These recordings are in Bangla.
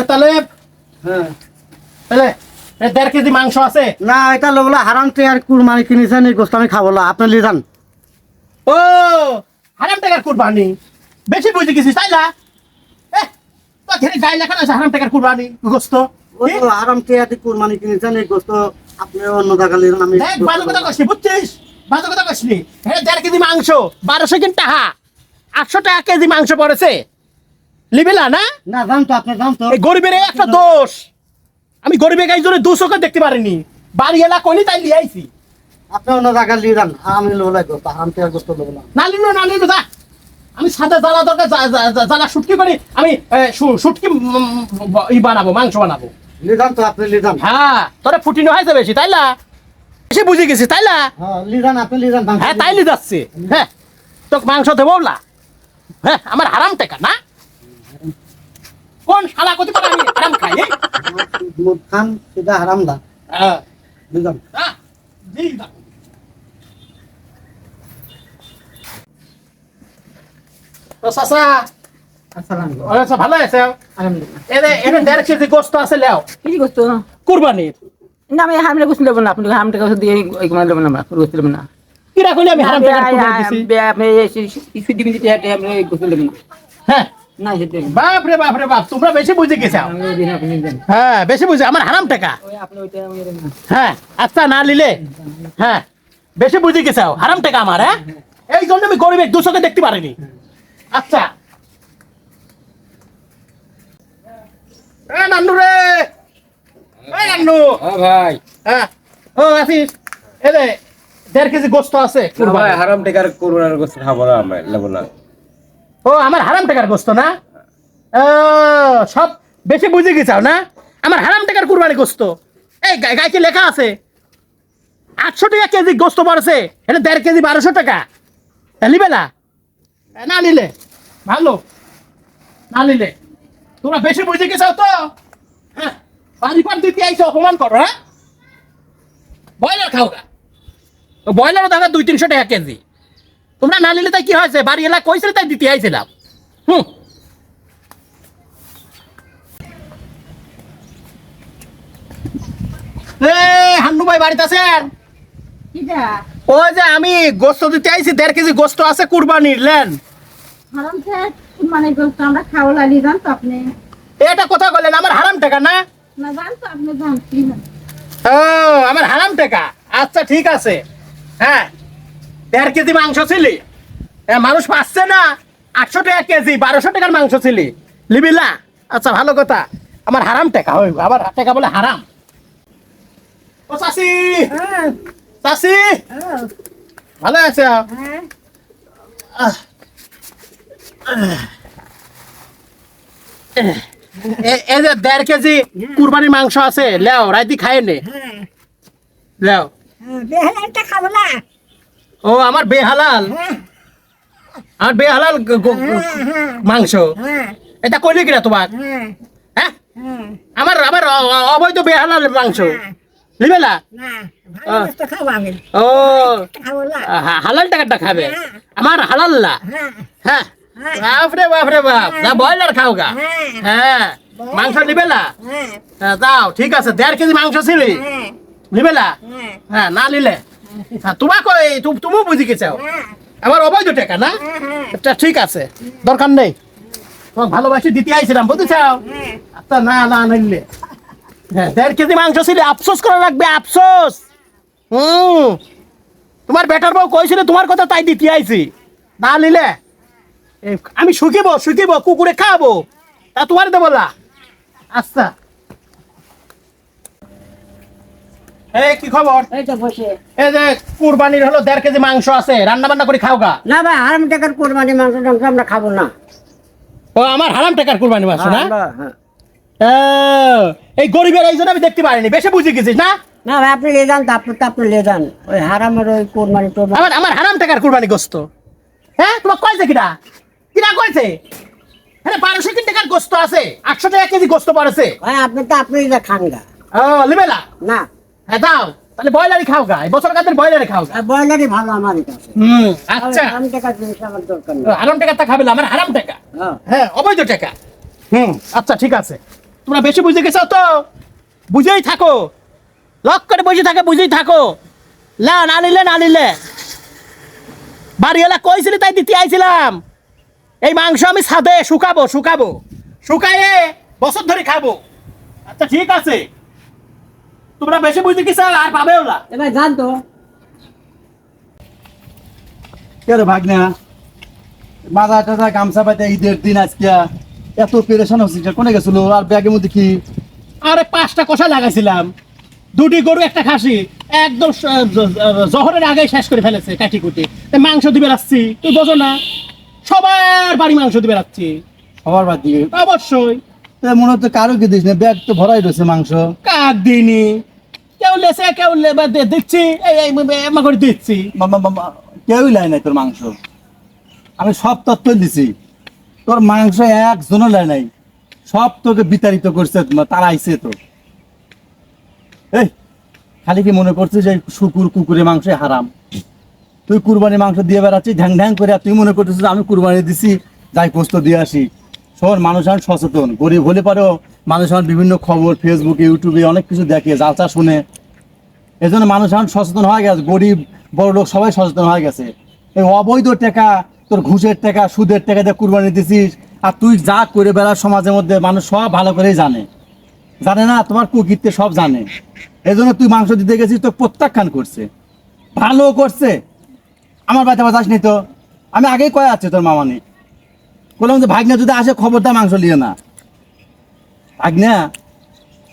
তাহলে হ্যাঁ তাহলে 1.5 কেজি মাংস আছে না এটা লোকলা হারাম টাকার কুরবানি কিনেছেন এই গোস্ত আমি খাবো না আপনি নিয়ে যান ও হারাম টাকার কুরবানি বেশি বুঝে গেছিস তাই না তো ঘরে গায়ে লেখা আছে হারাম টাকার কুরবানি গোস্ত ওই তো হারাম টাকাতে কুরবানি কিনেছেন এই গোস্ত আপনি অন্য জায়গা নিয়ে যান আমি দেখ ভালো কথা কইছিস বুঝছিস ভালো কথা কইছিস 1.5 কেজি মাংস 1200 কিন টাকা 800 টাকা কেজি মাংস পড়েছে লিবেলা না না জান তো আপনি জান তো এই গরিবের একটা দোষ আমি গরিবের গাই জন্য দুশোকে দেখতে পারিনি বাড়ি এলা কইলি তাই লিয়ে আইছি আপনি অন্য জায়গা নিয়ে যান আমি লোলা গোস্ত হারাম টাকার গোস্ত লোলা না নিলো যা আমি সাদা জ্বালা দরকার জ্বালা শুটকি করি আমি শুটকি ই বানাবো মাংস বানাবো নিয়ে যান তো আপনি নিয়ে যান হ্যাঁ তোরা ফুটিনো হয়েছে বেশি তাই না বেশি বুঝে গেছি তাই না হ্যাঁ নিয়ে যান আপনি নিয়ে যান হ্যাঁ তাই লি যাচ্ছে হ্যাঁ তো মাংস দেবো না হ্যাঁ আমার হারাম টাকা না কোন শালা করতে পারে আমি হারাম খাই দুধ খান সেটা হারাম দা হ্যাঁ নিয়ে যান জি দা তো সাসা আসসালামু আচ্ছা ভালো আছে আলহামদুলিল্লাহ এনে 1.5 কেজি গোস্ত আছে লেও কি করতো কুরবানির না আমি হামলে গোসল দেবো না আপনি হাম টাকা দিয়ে ওই মানে দেবো না আমরা গোসল দেবো না কিরা কইলে আমি হারাম টাকা কুরবানি দিছি আপনি সুদি মিনিটে আপনি গোসল দেবেন না হ্যাঁ না সেটা বাপ রে বাপ তোমরা বেশি বুঝে গেছো আমি ওই দিন আপনি দেন হ্যাঁ বেশি বুঝে আমার হারাম টাকা ওই আপনি ওইটা আমি দেন না হ্যাঁ আচ্ছা না নিলে হ্যাঁ বেশি বুঝে গেছো হারাম টাকা আমার হ্যাঁ এই জন্য আমি গরিবের দুশোকে দেখতে পারিনি আচ্ছা নান্নু রে এই নান্নু হ্যাঁ ভাই হ্যাঁ ও আসিস এ রে 1.5 কেজি গোস্ত আছে ভাই কুরবানি হারাম টেকার করোনার গোস্ত খাবো না আমি লেবো না ও আমার হারাম টাকার গোস্ত না ও সব বেশি বুঝে গেছাও না আমার হারাম টাকার কুরবানি গোস্ত এই গাইকে লেখা আছে 800 টাকা কেজি গোস্ত পড়ছে এটা 1.5 কেজি 1200 টাকা নিবে না না নিলে ভালো না নিলে তোমরা বেশি বুঝে গেছাও তো হ্যাঁ বাড়ি পার দিতে আইসো অপমান করো হ্যাঁ ব্রয়লার খাও গা ব্রয়লারও দাদা 200-300 টাকা কেজি তোমরা না নিলে তাই কি হয়েছে বাড়ি এলা কইছিল তাই দিতে আইছিলাম হান্নু ভাই বাড়িতে আছেন কিটা ওই যে আমি গোস্ত দিতে আইছি 1.5 কেজি গোস্ত আছে কুরবানির লেন হারাম থেকে মানে গোস্ত আমরা খাওয়া লাগি জান তো আপনি এটা কথা বললেন আমার হারাম টাকা না না জান তো আপনি জান কি না ও আমার হারাম টাকা আচ্ছা ঠিক আছে হ্যাঁ 1.5 কেজি মাংস ছিলি মানুষ পাচ্ছে না 800 টাকা কেজি 1200 টাকার মাংস ছিলি লিবিলা আচ্ছা ভালো কথা আমার হারাম টাকা ওই আবার টাকা বলে হারাম ও চাচি চাচি ভালো আছে এই যে 1.5 কেজি কুরবানির মাংস আছে লেও রাইতি খায় নে লেও বেহালালটা খাবো না ও আমার বেহালাল আমার বেহালাল মাংস এটা কইলি কিনা তোমার হ্যাঁ আমার আবার অবৈধ বেহালাল মাংস লিবেলা না ভালো গোস্ত খাবো আমি ও খাবো না হালাল টাকাটা খাবে আমার হালাল না হ্যাঁ বাপরে বাপরে বাপ না ব্রয়লার খাও গা হ্যাঁ মাংস নিবেলা হ্যাঁ যাও ঠিক আছে 1.5 কেজি মাংস ছিলি নিবেলা হ্যাঁ না নিলে হ্যাঁ তোমাকে তুমিও বুঝি গেছাও আমার অবৈধ টাকা না আচ্ছা ঠিক আছে দরকার নেই তোমাকে ভালোবাসি দিতে আইছিলাম বুঝেছাও আচ্ছা না না নিলে হ্যাঁ 1.5 কেজি মাংস ছিল আফসোস করা লাগবে আফসোস তোমার বেটার বউ কইছিল তোমার কথা তাই দিতে আইছি না নিলে আমি শুকিব কুকুরে খাবো তা তোমার দেবো না আচ্ছা এই কি খবর এই তো বসে এই যে কুরবানির হলো 1.5 কেজি মাংস আছে রান্না বান্না করে খাও গা না ভাই হারাম টাকার কুরবানি মাংস টাংস আমরা খাবো না ও আমার হারাম টাকার কুরবানি মাংস না হ্যাঁ এই গরিবের এই জন্য আমি দেখতে পারিনি বেশি বুঝে গেছিস না না ভাই আপনি নিয়ে যান আপনি নিয়ে যান ওই হারামের ওই কুরবানি টরবানি আমার হারাম টাকার কুরবানি গোস্ত হ্যাঁ তোমার কইছে কিনা কিনা কইছে হ্যাঁ 1200 টাকার গোস্ত আছে 800 টাকা কেজি গোস্ত পড়েছে ভাই আপনি যা খান গা ও লিবেলা না হ্যাঁ দাও তাহলে ব্রয়লারই খাও গা এই বছর কাদের ব্রয়লারই খাও গা ব্রয়লারই ভালো আমার কাছে আচ্ছা হারাম টাকার জিনিস আমার দরকার নেই হারাম টাকা তা খাবে না আমার হারাম টাকা হ্যাঁ হ্যাঁ অবৈধ টাকা আচ্ছা ঠিক আছে তোমরা বেশি বুঝে গেছো তো, বুঝেই থাকো, লক করে বসে থাকে, বুঝেই থাকো। না নিলে বাড়িওয়ালা কইছিলি তাই দিতে আইছিলাম। এই মাংস আমি ছাদে শুকাবো শুকায়ে বছর ধরে খাবো। আচ্ছা ঠিক আছে, তোমরা বেশি বুঝে গেছো আর পাবেও না। এবার জান তো কে রে ভাগনা, মাথা টাথা গামছা পাইতে ঈদের দিন আজকে এত পেরেশান হচ্ছিস, কোনে গেছিল? আর ব্যাগের মধ্যে কি? আরে 5টা কষা লাগাইছিলাম, 2টি গরু 1টা খাসি, একদম জহরের আগে শেষ করে ফেলেছে কাটি কুটি। মাংস দিবে রাখছি, তুই বোঝো না, সবার বাড়ি মাংস দিবে রাখছি। সবার বাদ দিয়ে অবশ্যই। মনে হচ্ছে কারো কি দিস না, ব্যাগ তো ভরাই রয়েছে মাংস। কাক দিইনি, কেউ লেছে কেউ দিচ্ছি, এমা করে দিচ্ছি। কেউই লাই নাই তোর মাংস, আমি সব তথ্য দিছি। তোর মাংস একজনও লাই নাই, সব তোকে বিতাড়িত করছে, তারা আইছে তো। এই খালি কি মনে করছিস যে কুকুরের মাংস হারাম? তুই কুরবানি মাংস দিয়ে বেড়াচ্ছিস ঢ্যাং ঢ্যাং করে, আর তুই মনে করতেছিস আমি কুরবানি দিছি যাই পোস্ত দিয়ে আসি। শোন, মানুষ এখন সচেতন, গরিব হলে পারেও মানুষ এখন বিভিন্ন খবর ফেসবুকে ইউটিউবে অনেক কিছু দেখে, জালচা শুনে, এই জন্য মানুষ এখন সচেতন হয়ে গেছে, গরিব বড় লোক সবাই সচেতন হয়ে গেছে। এই অবৈধ টাকা, তোর ঘুষের টাকা, সুদের টাকা দিয়ে কুরবানি দিছিস, আর তুই যা করে বেড়ার সমাজের মধ্যে মানুষ সব ভালো করেই জানে না, তোমার কুকীর্তি সব জানে। এই জন্য তুই মাংস দিতে গেছিস, তো প্রত্যাখ্যান করছে, ভালো করছে। আমার বাচ্চা বাচ্চা আসনি তো, আমি আগেই কয়ে আছে তোর মামানি, বললাম যে ভাগনা যদি আসে খবরদার মাংস লিয়ে না। ভাগনা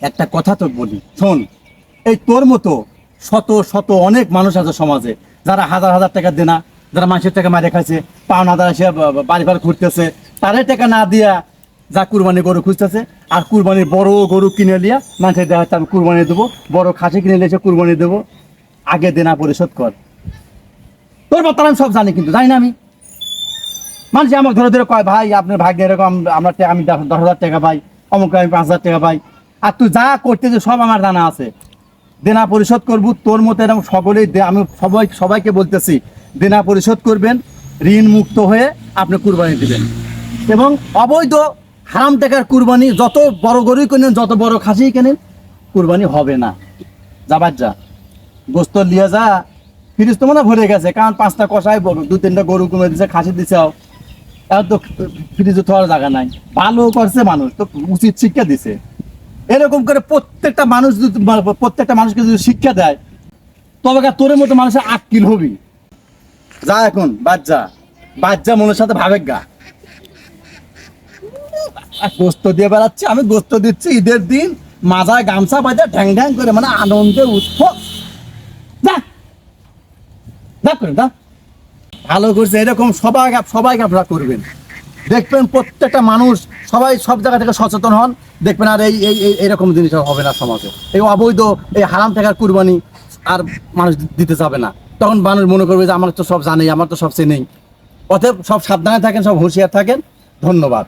একটা কথা তোর বলি, শোন, এই তোর মতো শত অনেক মানুষ আছে সমাজে, যারা হাজার টাকা দেনা, যারা মানুষের টাকা মারে খাইছে, পাওনা দ্বারা সে বাড়ি ঘুরতেছে, তাদের টাকা না দিয়া যা কুরবানি গরু খুঁজতেছে, আর কুরবানির বড় গরু কিনে লিয়া মানুষের দেখা যাচ্ছে আমি কুরবানি দেবো, বড় খাসি কিনে লিয়েছে কুরবানি দেবো, আগে দেনা পরিশোধ কর। তোর ব্যাপার আমি সব জানি, কিন্তু জানি না আমি। মানুষ আমাকে ধরে কয় ভাই আপনার ভাগ্যে এরকম, আমি 10,000 টাকা পাই, অমুক আমি 5,000 টাকা পাই, আর তুই যা করতেছে সব আমার জানা আছে। দেনা পরিশোধ করবো তোর মতো এরকম সকলেই, আমি সবাইকে বলতেছি দেনা পরিশোধ করবেন, ঋণ মুক্ত হয়ে আপনি কুরবানি দিবেন। এবং অবৈধ হারাম টাকার কুরবানি, যত বড় গরুই কেনেন, যত বড় খাসি কেনেন, কুরবানি হবে না। যাবার যা গোস্ত লিয়ে যা, ফ্রিজ তো মনে ভরে গেছে, কারণ 5টা কষায় 2-3টা গরু কমে দিছে, খাসি দিছে, এখন তো ফ্রিজে থাকার জায়গা নাই। ভালো করছে মানুষ, তো উচিত শিক্ষা দিছে। এরকম করে প্রত্যেকটা মানুষকে যদি শিক্ষা দেয়, তবে তোর মতো মানুষের আক্কিল হবি। যা এখন বাচ্চা মনের সাথে ভাবেক গা। গোস্ত দিয়ে বেড়াচ্ছে, আমি গোস্ত দিচ্ছি ঈদের দিন, মাজায় গামছা বাজা ঢ্যাং ঢ্যাং করে, মানে আনন্দে উৎসব। ভালো করছে, এরকম সবাইকে আপনারা করবেন, দেখবেন প্রত্যেকটা মানুষ সবাই সব জায়গা থেকে সচেতন হন, দেখবেন আর এইরকম জিনিস হবে না সমাজে। এই অবৈধ এই হারাম টাকার কুরবানি আর মানুষ দিতে যাবে না, তখন মানুষ মনে করবে যে আমার তো সব জানেই, আমার তো সব চেনেই। অতএব সব সাবধানে থাকেন, সব হুঁশিয়ার থাকেন। ধন্যবাদ।